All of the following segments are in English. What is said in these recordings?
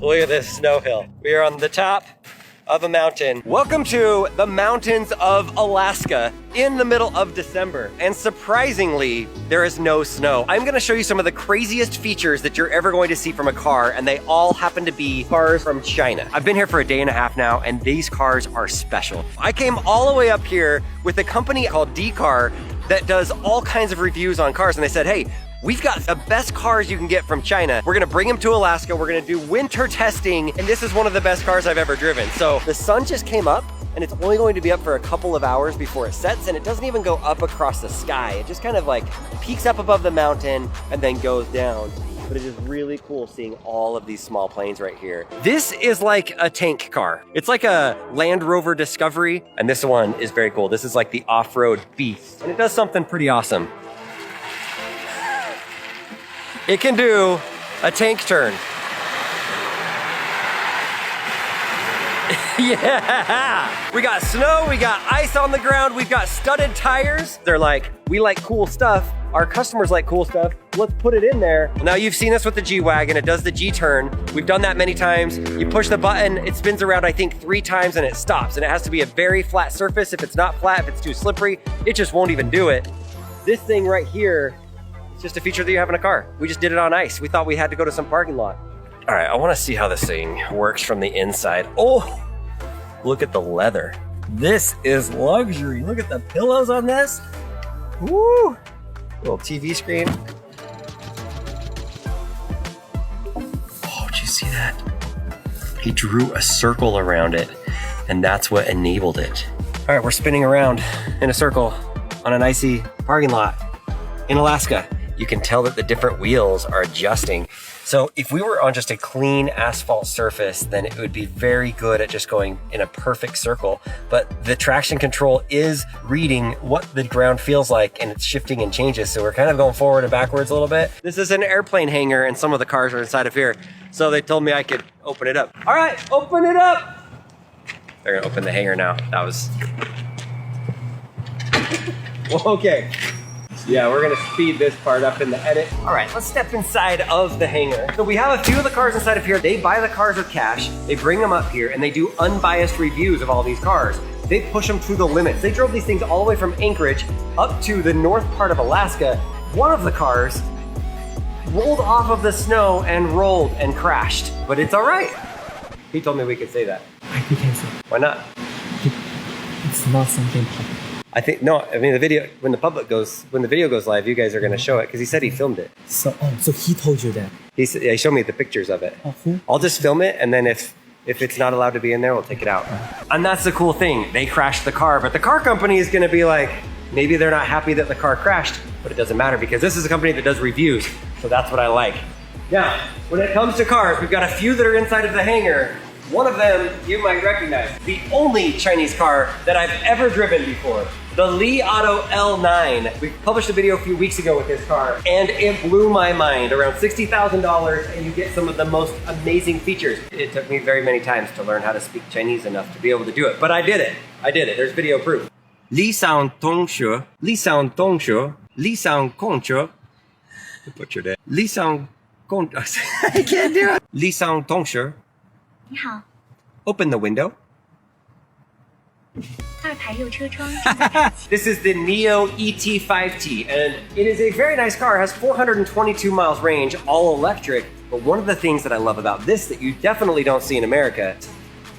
Look at this snow hill. We are on the top of a mountain. Welcome to the mountains of Alaska in the middle of December. And surprisingly, there is no snow. I'm gonna show you some of the craziest features that you're ever going to see from a car, and they all happen to be cars from China. I've been here for a day and a half now, and these cars are special. I came all the way up here with a company called D-Car that does all kinds of reviews on cars, and they said, hey, we've got the best cars you can get from China. We're gonna bring them to Alaska. We're gonna do winter testing, and this is one of the best cars I've ever driven. So the sun just came up, and it's only going to be up for a couple of hours before it sets, and it doesn't even go up across the sky. It just kind of like peaks up above the mountain and then goes down. But it is really cool seeing all of these small planes right here. This is like a tank car. It's like a Land Rover Discovery, and this one is very cool. This is like the off-road beast, and it does something pretty awesome. It can do a tank turn. Yeah! We got snow, we got ice on the ground, we've got studded tires. They're like, we like cool stuff. Our customers like cool stuff. Let's put it in there. Now you've seen this with the G-Wagon. It does the G-turn. We've done that many times. You push the button, it spins around, I think 3 times, and it stops. And it has to be a very flat surface. If it's not flat, if it's too slippery, it just won't even do it. This thing right here, just a feature that you have in a car. We just did it on ice. We thought we had to go to some parking lot. All right, I wanna see how this thing works from the inside. Oh, look at the leather. This is luxury. Look at the pillows on this. Woo, little TV screen. Oh, did you see that? He drew a circle around it, and that's what enabled it. All right, we're spinning around in a circle on an icy parking lot in Alaska. You can tell that the different wheels are adjusting. So if we were on just a clean asphalt surface, then it would be very good at just going in a perfect circle. But the traction control is reading what the ground feels like, and it's shifting and changes. So we're kind of going forward and backwards a little bit. This is an airplane hangar, and some of the cars are inside of here. So they told me I could open it up. All right, open it up. They're gonna open the hangar now. That was, well, okay. Yeah, we're gonna speed this part up in the edit. All right, let's step inside of the hangar. So we have a few of the cars inside of here. They buy the cars with cash, they bring them up here, and they do unbiased reviews of all these cars. They push them to the limits. They drove these things all the way from Anchorage up to the north part of Alaska. One of the cars rolled off of the snow and rolled and crashed, but it's all right. He told me we could say that. We can say. Why not? It's not something public. I think, no, I mean the video, when the video goes live, you guys are gonna show it, because he said he filmed it. So he told you that? He showed me the pictures of it. Who? I'll just film it, and then if it's not allowed to be in there, we'll take it out. And that's the cool thing. They crashed the car, but the car company is gonna be like, maybe they're not happy that the car crashed, but it doesn't matter, because this is a company that does reviews, so that's what I like. Now, when it comes to cars, we've got a few that are inside of the hangar. One of them you might recognize, the only Chinese car that I've ever driven before. The Li Auto L9. We published a video a few weeks ago with this car, and it blew my mind. Around $60,000, and you get some of the most amazing features. It took me very many times to learn how to speak Chinese enough to be able to do it, but I did it. There's video proof. Li Sang Tong Shu, Li Sang Tong Shu, Li Sang Gong Shu. Butchered it. Li Sang Gong. I can't do it. Li Sang Tong Shu. 你好。 Open the window. 2排右车窗正在开启。 This is the Neo ET5T, and it is a very nice car. It has 422 miles range, all electric. But one of the things that I love about this that you definitely don't see in America,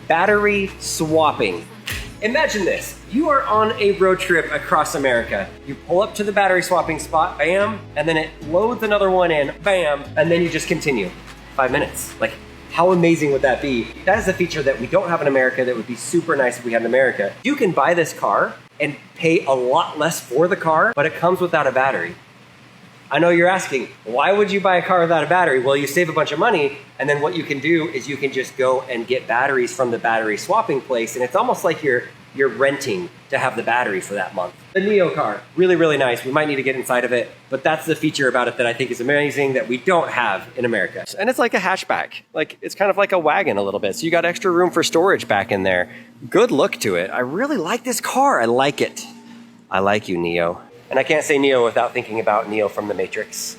battery swapping. Imagine this. You are on a road trip across America. You pull up to the battery swapping spot, bam, and then it loads another one in, bam, and then you just continue. 5 minutes. Like, how amazing would that be? That is a feature that we don't have in America that would be super nice if we had in America. You can buy this car and pay a lot less for the car, but it comes without a battery. I know you're asking, why would you buy a car without a battery? Well, you save a bunch of money, and then what you can do is you can just go and get batteries from the battery swapping place, and it's almost like you're renting to have the battery for that month. The Neo car, really, really nice. We might need to get inside of it, but that's the feature about it that I think is amazing that we don't have in America. And it's like a hatchback. Like, it's kind of like a wagon a little bit. So you got extra room for storage back in there. Good look to it. I really like this car. I like it. I like you, Neo. And I can't say Neo without thinking about Neo from The Matrix.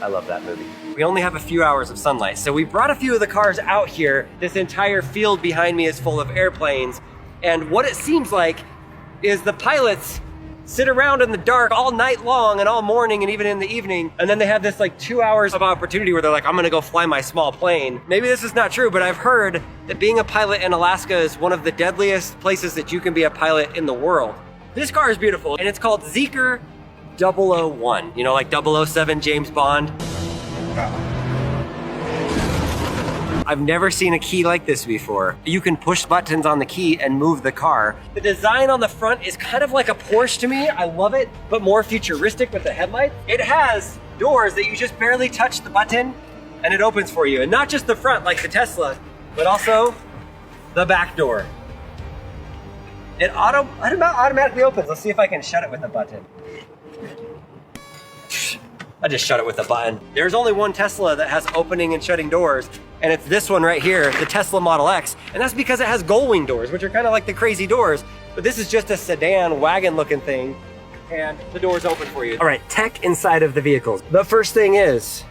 I love that movie. We only have a few hours of sunlight, so we brought a few of the cars out here. This entire field behind me is full of airplanes, and what it seems like is the pilots sit around in the dark all night long and all morning and even in the evening, and then they have this like 2 hours of opportunity where they're like, I'm gonna go fly my small plane. Maybe this is not true, but I've heard that being a pilot in Alaska is one of the deadliest places that you can be a pilot in the world. This car is beautiful, and it's called Zeekr 001. You know, like 007 James Bond. I've never seen a key like this before. You can push buttons on the key and move the car. The design on the front is kind of like a Porsche to me. I love it, but more futuristic with the headlights. It has doors that you just barely touch the button and it opens for you. And not just the front like the Tesla, but also the back door. It automatically opens. Let's see if I can shut it with a button. I just shut it with a button. There's only one Tesla that has opening and shutting doors, and it's this one right here, the Tesla Model X. And that's because it has gull-wing doors, which are kind of like the crazy doors. But this is just a sedan wagon looking thing, and the doors open for you. All right, tech inside of the vehicles. The first thing is,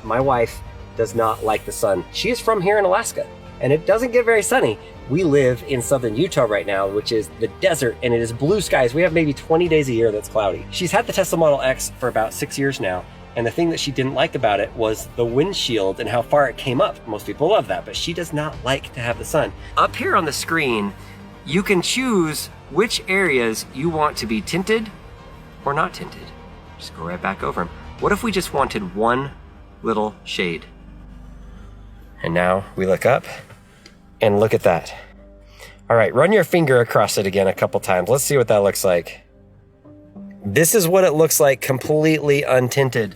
my wife does not like the sun. She is from here in Alaska, and it doesn't get very sunny. We live in southern Utah right now, which is the desert, and it is blue skies. We have maybe 20 days a year that's cloudy. She's had the Tesla Model X for about 6 years now, and the thing that she didn't like about it was the windshield and how far it came up. Most people love that, but she does not like to have the sun. Up here on the screen, you can choose which areas you want to be tinted or not tinted. Just go right back over them. What if we just wanted one little shade? And now we look up and look at that. All right, run your finger across it again a couple times. Let's see what that looks like. This is what it looks like completely untinted.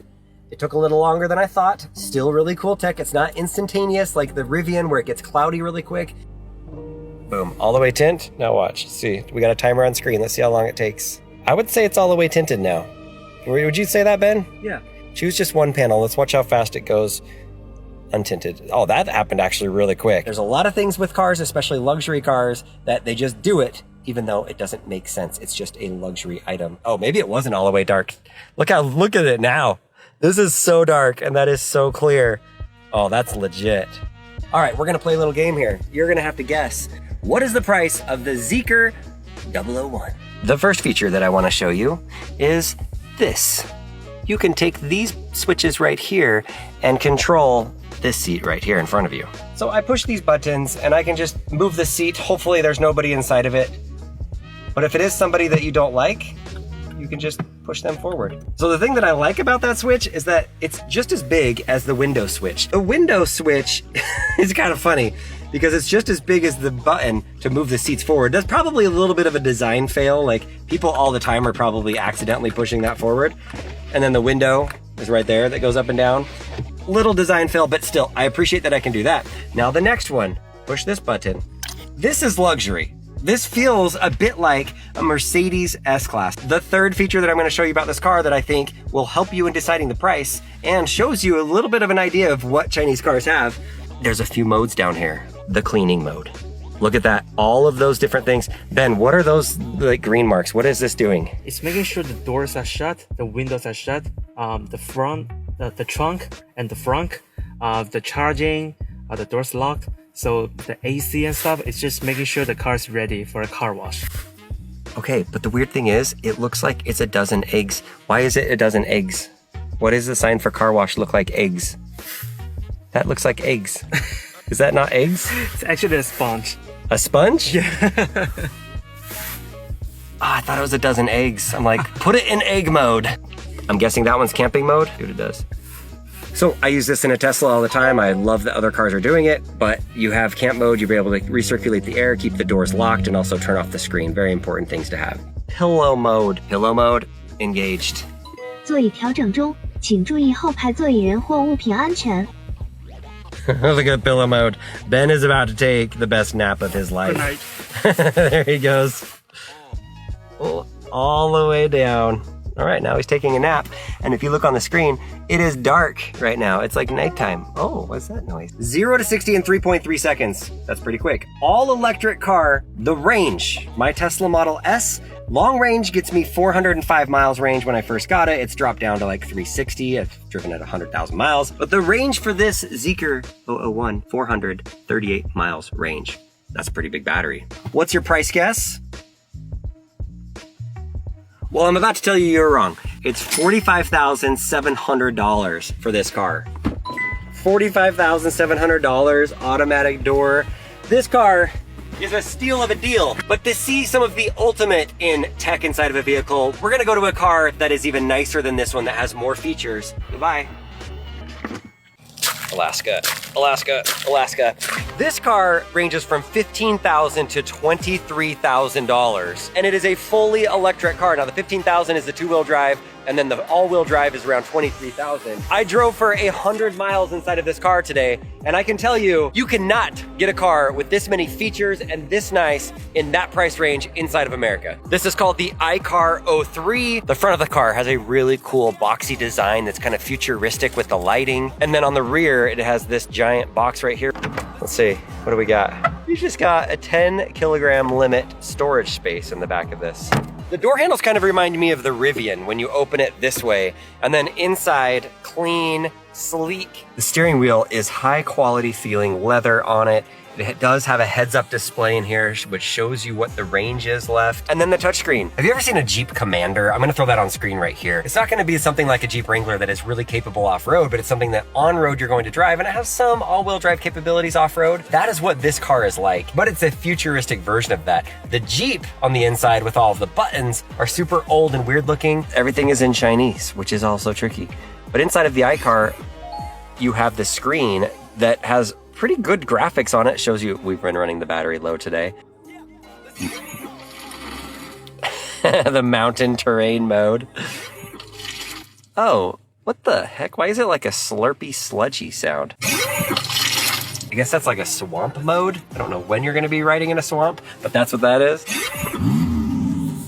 It took a little longer than I thought. Still really cool tech. It's not instantaneous like the Rivian where it gets cloudy really quick. Boom, all the way tint. Now watch, see, we got a timer on screen. Let's see how long it takes. I would say it's all the way tinted now. Would you say that, Ben? Yeah. Choose just one panel. Let's watch how fast it goes untinted. Oh, that happened actually really quick. There's a lot of things with cars, especially luxury cars, that they just do it even though it doesn't make sense. It's just a luxury item. Oh, maybe it wasn't all the way dark. Look at it now. This is so dark and that is so clear. Oh, that's legit. All right, we're gonna play a little game here. You're gonna have to guess, what is the price of the Zeekr 001? The first feature that I wanna show you is this. You can take these switches right here and control this seat right here in front of you. So I push these buttons and I can just move the seat. Hopefully there's nobody inside of it. But if it is somebody that you don't like, you can just push them forward. So the thing that I like about that switch is that it's just as big as the window switch. The window switch is kind of funny because it's just as big as the button to move the seats forward. That's probably a little bit of a design fail. Like people all the time are probably accidentally pushing that forward. And then the window is right there that goes up and down. Little design fail, but still, I appreciate that I can do that. Now the next one, push this button. This is luxury. This feels a bit like a Mercedes S-Class. The third feature that I'm gonna show you about this car that I think will help you in deciding the price and shows you a little bit of an idea of what Chinese cars have. There's a few modes down here. The cleaning mode. Look at that, all of those different things. Ben, what are those like green marks? What is this doing? It's making sure the doors are shut, the windows are shut, the front, the trunk and the front, the charging, the doors locked. So the AC and stuff, it's just making sure the car's ready for a car wash. Okay, but the weird thing is, it looks like it's a dozen eggs. Why is it a dozen eggs? What does the sign for car wash look like eggs? That looks like eggs. Is that not eggs? It's actually a sponge. A sponge? Yeah. I thought it was a dozen eggs. I'm like, put it in egg mode. I'm guessing that one's camping mode. See what it does. So I use this in a Tesla all the time. I love that other cars are doing it, but you have camp mode. You'll be able to recirculate the air, keep the doors locked, and also turn off the screen. Very important things to have. Pillow mode. Pillow mode, engaged. 座椅调整中，请注意后排座椅人或物品安全。 Look at pillow mode. Ben is about to take the best nap of his life. Good night. There he goes. Oh, all the way down. All right, now he's taking a nap. And if you look on the screen, it is dark right now. It's like nighttime. Oh, what's that noise? 0 to 60 in 3.3 seconds. That's pretty quick. All electric car, the range. My Tesla Model S Long range gets me 405 miles range when I first got it. It's dropped down to like 360. I've driven at 100,000 miles. But the range for this Zeekr 001, 438 miles range. That's a pretty big battery. What's your price guess? Well, I'm about to tell you you're wrong. It's $45,700 for this car. $45,700, automatic door. This car is a steal of a deal. But to see some of the ultimate in tech inside of a vehicle, we're gonna go to a car that is even nicer than this one that has more features. Goodbye. Alaska, Alaska, Alaska. This car ranges from $15,000 to $23,000, and it is a fully electric car. Now the $15,000 is the two-wheel drive, and then the all-wheel drive is around $23,000. I drove for 100 miles inside of this car today, and I can tell you, you cannot get a car with this many features and this nice in that price range inside of America. This is called the iCar 03. The front of the car has a really cool boxy design that's kind of futuristic with the lighting. And then on the rear, it has this giant box right here. Let's see, what do we got? We just got a 10 kilogram limit storage space in the back of this. The door handles kind of remind me of the Rivian when you open it this way, and then inside, clean, sleek. The steering wheel is high quality feeling leather on it. It does have a heads-up display in here, which shows you what the range is left. And then the touchscreen. Have you ever seen a Jeep Commander? I'm gonna throw that on screen right here. It's not gonna be something like a Jeep Wrangler that is really capable off-road, but it's something that on-road you're going to drive, and it has some all-wheel drive capabilities off-road. That is what this car is like, but it's a futuristic version of that. The Jeep on the inside with all of the buttons are super old and weird looking. Everything is in Chinese, which is also tricky. But inside of the iCar, you have the screen that has pretty good graphics on it. Shows you we've been running the battery low today. The mountain terrain mode. Oh, what the heck? Why is it like a slurpy, sludgy sound? I guess that's like a swamp mode. I don't know when you're gonna be riding in a swamp, but that's what that is.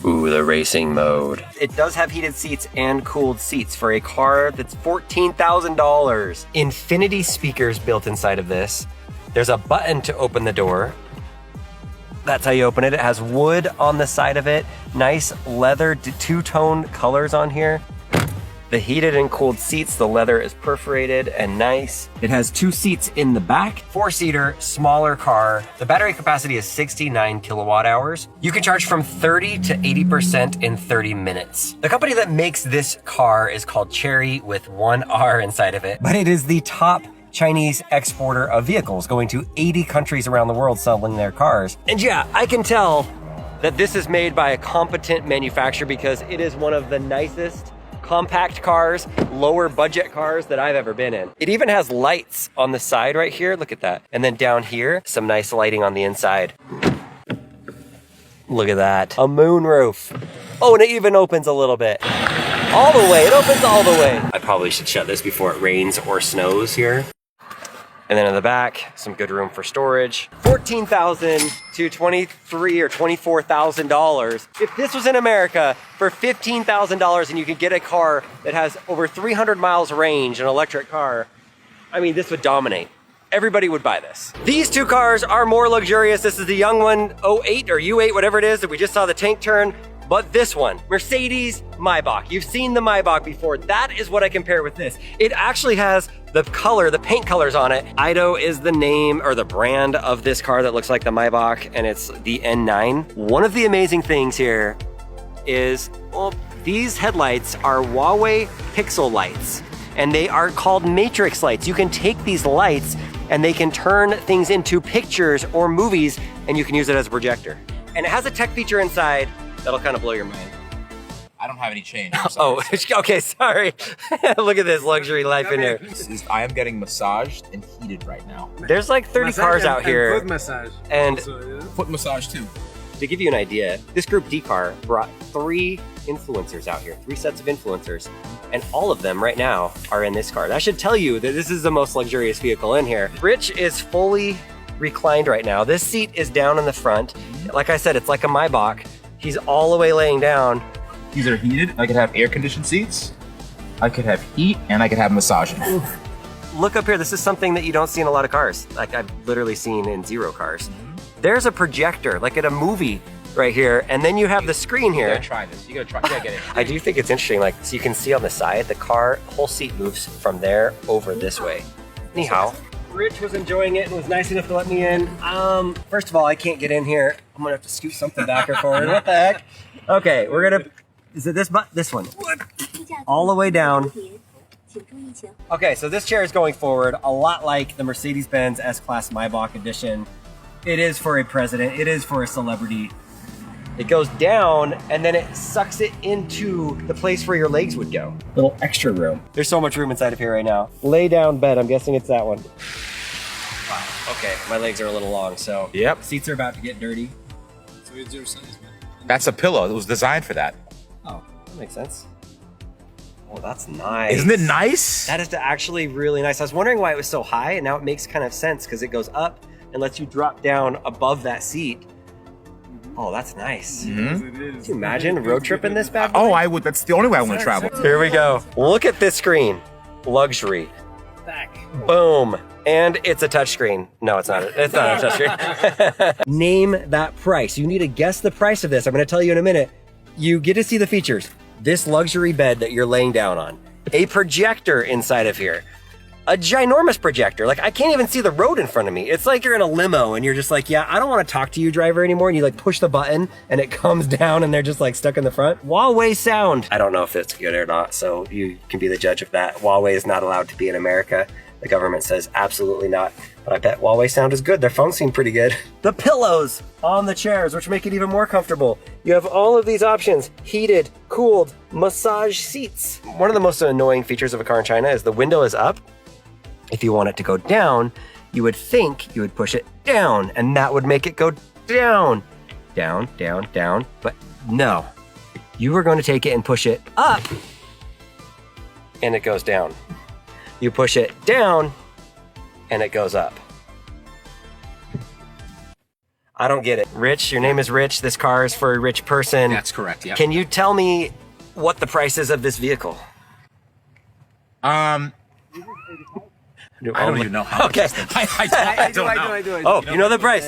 Ooh, the racing mode. It does have heated seats and cooled seats for a car that's $14,000. Infinity speakers built inside of this. There's a button to open the door. That's how you open it. It has wood on the side of it. Nice leather two-tone colors on here. The heated and cooled seats, the leather is perforated and nice. It has two seats in the back, four-seater, smaller car. The battery capacity is 69 kilowatt hours. You can charge from 30 to 80% in 30 minutes. The company that makes this car is called Chery with one R inside of it, but it is the top Chinese exporter of vehicles, going to 80 countries around the world selling their cars. And yeah, I can tell that this is made by a competent manufacturer because it is one of the nicest compact cars, lower budget cars that I've ever been in. It even has lights on the side right here. Look at that. And then down here, some nice lighting on the inside. Look at that. A moonroof. Oh, and it even opens a little bit. All the way. It opens all the way. I probably should shut this before it rains or snows here. And then in the back, some good room for storage. $14,000 to $23,000 or $24,000. If this was in America for $15,000 and you could get a car that has over 300 miles range, an electric car, I mean, this would dominate. Everybody would buy this. These two cars are more luxurious. This is the young one, 08 or U8, whatever it is, that we just saw the tank turn. But this one, Mercedes Maybach. You've seen the Maybach before. That is what I compare with this. It actually has the color, the paint colors on it. Ido is the name or the brand of this car that looks like the Maybach, and it's the N9. One of the amazing things here is, well, these headlights are Huawei Pixel lights, and they are called matrix lights. You can take these lights and they can turn things into pictures or movies, and you can use it as a projector. And it has a tech feature inside that'll kind of blow your mind. I don't have any change. Oh, okay, sorry. Look at this luxury life in here. I am getting massaged and heated right now. There's like 30 cars out here. Foot massage. And also, yeah. Foot massage too. To give you an idea, this group D-Car brought 3 influencers out here, 3 sets of influencers, and all of them right now are in this car. That should tell you that this is the most luxurious vehicle in here. Rich is fully reclined right now. This seat is down in the front. Like I said, it's like a Maybach. He's all the way laying down. These are heated. I could have air-conditioned seats. I could have heat, and I could have massaging. Look up here. This is something that you don't see in a lot of cars. Like I've literally seen in 0 cars. There's a projector, like at a movie. right here, and then you have the screen You here. gotta try this. You gotta get it. I do think it's interesting, like, so you can see on the side, the whole seat moves from there over this way. Ni hao. Rich was enjoying it and was nice enough to let me in. First of all, I can't get in here. I'm gonna have to scoot something back or forward. What the heck? Okay, we're gonna, is it this one? All the way down. Okay, so this chair is going forward, a lot like the Mercedes-Benz S-Class Maybach edition. It is for a president, it is for a celebrity. It goes down and then it sucks it into the place where your legs would go. Little extra room. There's so much room inside of here right now. Lay down bed, I'm guessing it's that one. Wow, okay, my legs are a little long, so. Yep. Seats are about to get dirty. So it's your size, man. That's a pillow. It was designed for that. Oh, that makes sense. Oh, that's nice. Isn't it nice? That is actually really nice. I was wondering why it was so high, and now it makes kind of sense because it goes up and lets you drop down above that seat. Oh, that's nice. Mm-hmm. Can you imagine road tripping this bad boy? Oh, I would. That's the only way I want to travel. Here we go. Look at this screen. Luxury. Back. Boom. And it's a touchscreen. No, it's not. It's not a touchscreen. Name that price. You need to guess the price of this. I'm going to tell you in a minute. You get to see the features. This luxury bed that you're laying down on. A projector inside of here. A ginormous projector. Like, I can't even see the road in front of me. It's like you're in a limo and you're just like, yeah, I don't want to talk to you, driver, anymore. And you like push the button and it comes down and they're just like stuck in the front. Huawei sound. I don't know if it's good or not, so you can be the judge of that. Huawei is not allowed to be in America. The government says absolutely not. But I bet Huawei sound is good. Their phones seem pretty good. The pillows on the chairs, which make it even more comfortable. You have all of these options. Heated, cooled, massage seats. One of the most annoying features of a car in China is the window is up. If you want it to go down, you would think you would push it down and that would make it go down. Down, down, down. But no, you are going to take it and push it up and it goes down. You push it down and it goes up. I don't get it. Rich, your name is Rich. This car is for a rich person. That's correct, yeah. Can you tell me what the price is of this vehicle? I don't even know how much. Okay. I don't know. I do. Oh, you know the price?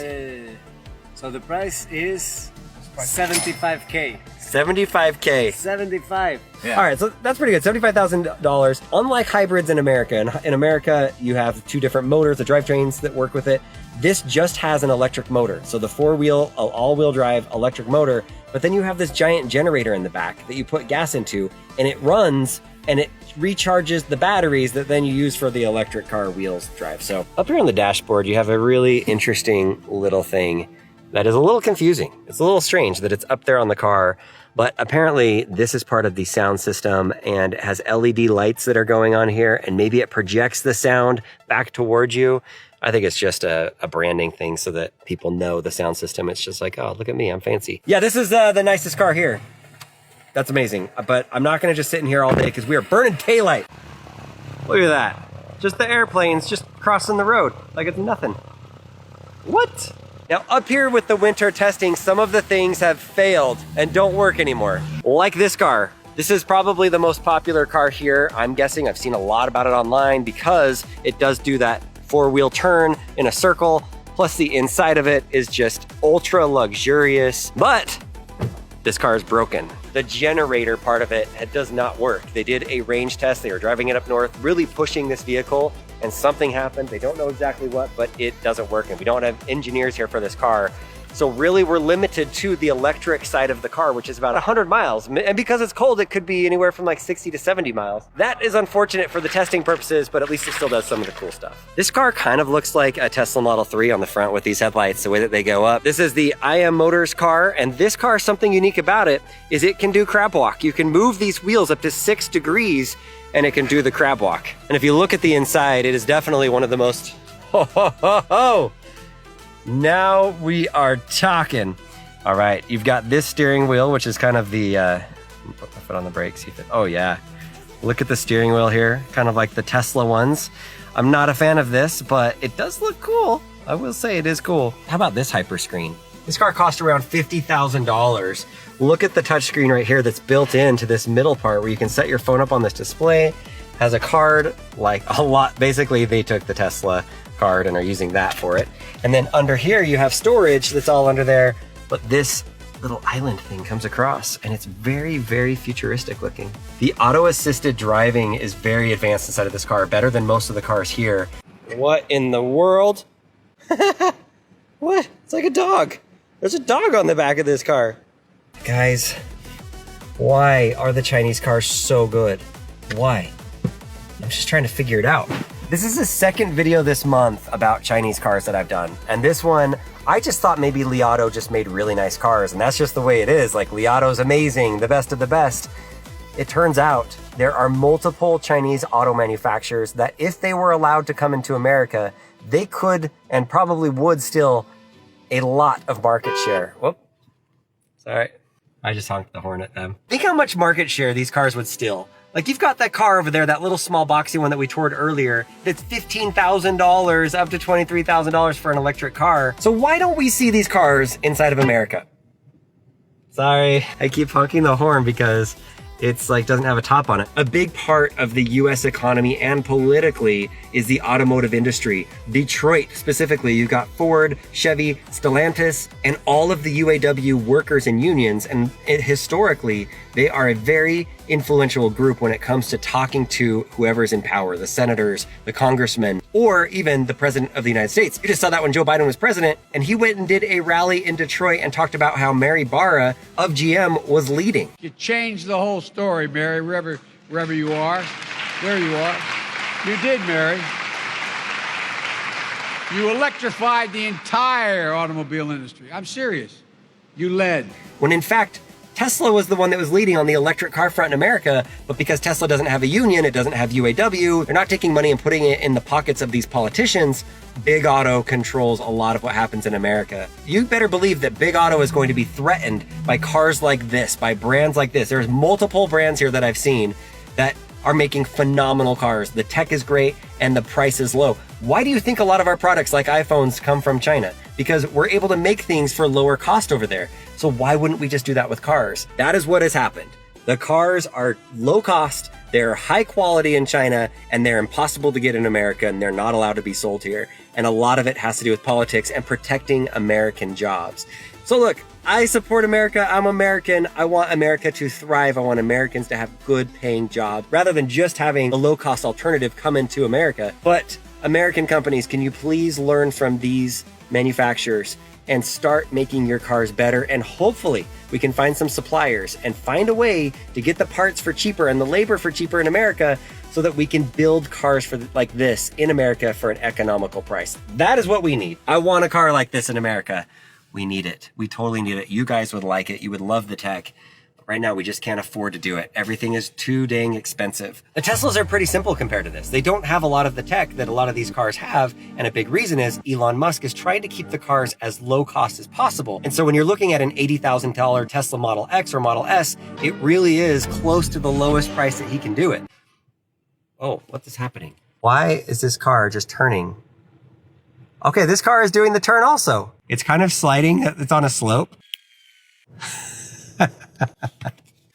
So the price is 75K. 75K. 75. Yeah. All right, so that's pretty good. $75,000. Unlike hybrids in America, in America, you have two different motors, the drivetrains that work with it. This just has an electric motor. So the four-wheel, all-wheel drive electric motor, but then you have this giant generator in the back that you put gas into, and it runs and it recharges the batteries that then you use for the electric car wheels drive. So up here on the dashboard, you have a really interesting little thing that is a little confusing. It's a little strange that it's up there on the car, but apparently this is part of the sound system and it has LED lights that are going on here, and maybe it projects the sound back towards you. I think it's just a branding thing so that people know the sound system. It's just like, oh, look at me, I'm fancy. Yeah, this is the nicest car here. That's amazing, but I'm not gonna just sit in here all day because we are burning daylight. Look at that. Just the airplanes just crossing the road like it's nothing. What? Now up here with the winter testing, some of the things have failed and don't work anymore. Like this car. This is probably the most popular car here. I'm guessing I've seen a lot about it online because it does do that four-wheel turn in a circle. Plus the inside of it is just ultra luxurious, but this car is broken. The generator part of it does not work. They did a range test. They were driving it up north, really pushing this vehicle, and something happened. They don't know exactly what, but it doesn't work. And we don't have engineers here for this car. So really we're limited to the electric side of the car, which is about 100 miles. And because it's cold, it could be anywhere from like 60 to 70 miles. That is unfortunate for the testing purposes, but at least it still does some of the cool stuff. This car kind of looks like a Tesla Model 3 on the front with these headlights, the way that they go up. This is the IM Motors car, and this car, something unique about it is it can do crab walk. You can move these wheels up to 6 degrees and it can do the crab walk. And if you look at the inside, it is definitely one of the most, now we are talking. All right, you've got this steering wheel, which is kind of the, put my foot on the brake, see if it, oh yeah. Look at the steering wheel here, kind of like the Tesla ones. I'm not a fan of this, but it does look cool. I will say it is cool. How about this hyperscreen? This car cost around $50,000. Look at the touchscreen right here that's built into this middle part where you can set your phone up on this display. Has a card, like a lot, basically they took the Tesla card and are using that for it. And then under here you have storage that's all under there, but this little island thing comes across, and it's very, very futuristic looking. The auto-assisted driving is very advanced inside of this car, better than most of the cars here. What in the world? What? It's like a dog. There's a dog on the back of this car. Guys, why are the Chinese cars so good? Why? I'm just trying to figure it out. This is the second video this month about Chinese cars that I've done. And this one, I just thought maybe Li Auto just made really nice cars, and that's just the way it is. Like, Li Auto's amazing, the best of the best. It turns out there are multiple Chinese auto manufacturers that if they were allowed to come into America, they could and probably would steal a lot of market share. Whoop, sorry. I just honked the horn at them. Think how much market share these cars would steal. Like, you've got that car over there, that little small boxy one that we toured earlier, that's $15,000 up to $23,000 for an electric car. So why don't we see these cars inside of America? Sorry, I keep honking the horn because it's like doesn't have a top on it. A big part of the US economy and politically is the automotive industry. Detroit specifically, you've got Ford, Chevy, Stellantis, and all of the UAW workers and unions. And historically, they are a very influential group when it comes to talking to whoever's in power, the senators, the congressmen, or even the president of the United States. You just saw that when Joe Biden was president, and he went and did a rally in Detroit and talked about how Mary Barra of GM was leading. You changed the whole story, Mary, wherever you are. There you are. You did, Mary. You electrified the entire automobile industry. I'm serious. You led. When in fact, Tesla was the one that was leading on the electric car front in America, but because Tesla doesn't have a union, it doesn't have UAW, they're not taking money and putting it in the pockets of these politicians. Big Auto controls a lot of what happens in America. You better believe that Big Auto is going to be threatened by cars like this, by brands like this. There's multiple brands here that I've seen that are making phenomenal cars. The tech is great and the price is low. Why do you think a lot of our products like iPhones come from China? Because we're able to make things for lower cost over there. So why wouldn't we just do that with cars? That is what has happened. The cars are low cost, they're high quality in China, and they're impossible to get in America, and they're not allowed to be sold here. And a lot of it has to do with politics and protecting American jobs. So look, I support America, I'm American, I want America to thrive, I want Americans to have good paying jobs, rather than just having a low cost alternative come into America. But American companies, can you please learn from these manufacturers and start making your cars better? And hopefully we can find some suppliers and find a way to get the parts for cheaper and the labor for cheaper in America so that we can build cars for like this in America for an economical price. That is what we need. I want a car like this in America. We need it. We totally need it. You guys would like it. You would love the tech. But right now, we just can't afford to do it. Everything is too dang expensive. The Teslas are pretty simple compared to this. They don't have a lot of the tech that a lot of these cars have. And a big reason is Elon Musk is trying to keep the cars as low cost as possible. And so when you're looking at an $80,000 Tesla Model X or Model S, it really is close to the lowest price that he can do it. Oh, what is happening? Why is this car just turning? Okay, this car is doing the turn also. It's kind of sliding. It's on a slope.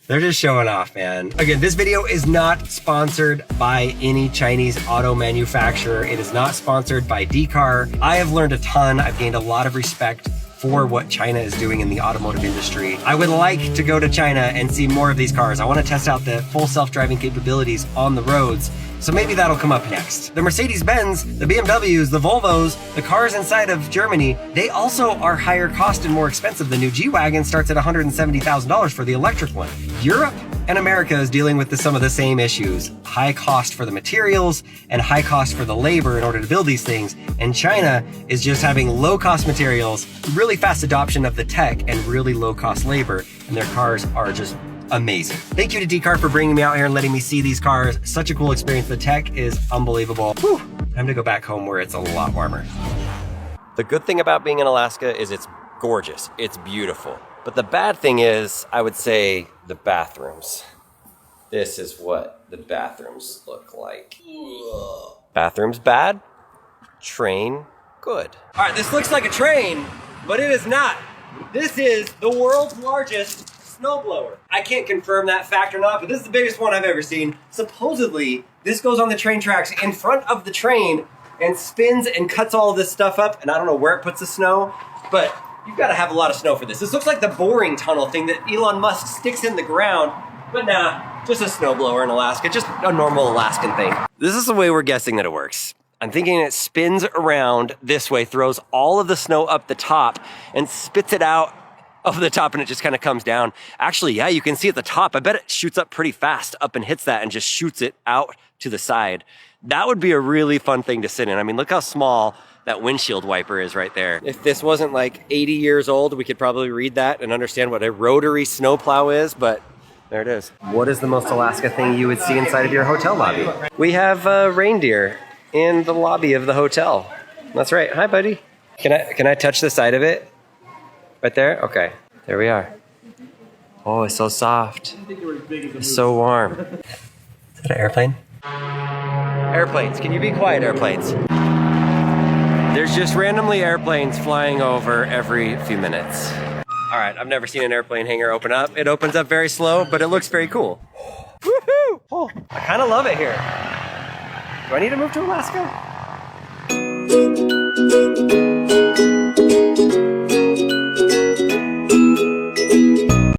They're just showing off, man. Again, this video is not sponsored by any Chinese auto manufacturer. It is not sponsored by DCAR. I have learned a ton. I've gained a lot of respect for what China is doing in the automotive industry. I would like to go to China and see more of these cars. I want to test out the full self-driving capabilities on the roads. So maybe that'll come up next. The Mercedes-Benz, the BMWs, the Volvos, the cars inside of Germany, they also are higher cost and more expensive. The new G-Wagon starts at $170,000 for the electric one. Europe and America is dealing with some of the same issues. High cost for the materials and high cost for the labor in order to build these things. And China is just having low cost materials, really fast adoption of the tech, and really low cost labor. And their cars are just amazing. Thank you to DCAR for bringing me out here and letting me see these cars. Such a cool experience. The tech is unbelievable. Whew. Time to go back home where it's a lot warmer. The good thing about being in Alaska is it's gorgeous. It's beautiful. But the bad thing is, I would say, the bathrooms. This is what the bathrooms look like. Ugh. Bathrooms bad, train good. All right, this looks like a train, but it is not. This is the world's largest snowblower. I can't confirm that fact or not, but this is the biggest one I've ever seen. Supposedly, this goes on the train tracks in front of the train and spins and cuts all of this stuff up, and I don't know where it puts the snow, but You've got to have a lot of snow for this. This looks like the boring tunnel thing that Elon Musk sticks in the ground, but nah, just a snowblower in Alaska, just a normal Alaskan thing. This is the way we're guessing that it works. I'm thinking it spins around this way, throws all of the snow up the top, and spits it out of the top, and it just kind of comes down. Actually, yeah, you can see at the top, I bet it shoots up pretty fast up and hits that and just shoots it out to the side. That would be a really fun thing to sit in. I mean, look how small that windshield wiper is right there. If this wasn't like 80 years old, we could probably read that and understand what a rotary snowplow is, but there it is. What is the most Alaska thing you would see inside of your hotel lobby? We have reindeer in the lobby of the hotel. That's right. Hi, buddy. Can I touch the side of it? Right there? Okay. There we are. Oh, it's so soft. It's so warm. Is that an airplane? Airplanes. Can you be quiet, airplanes? There's just randomly airplanes flying over every few minutes. All right, I've never seen an airplane hangar open up. It opens up very slow, but it looks very cool. Woohoo! Oh, I kind of love it here. Do I need to move to Alaska?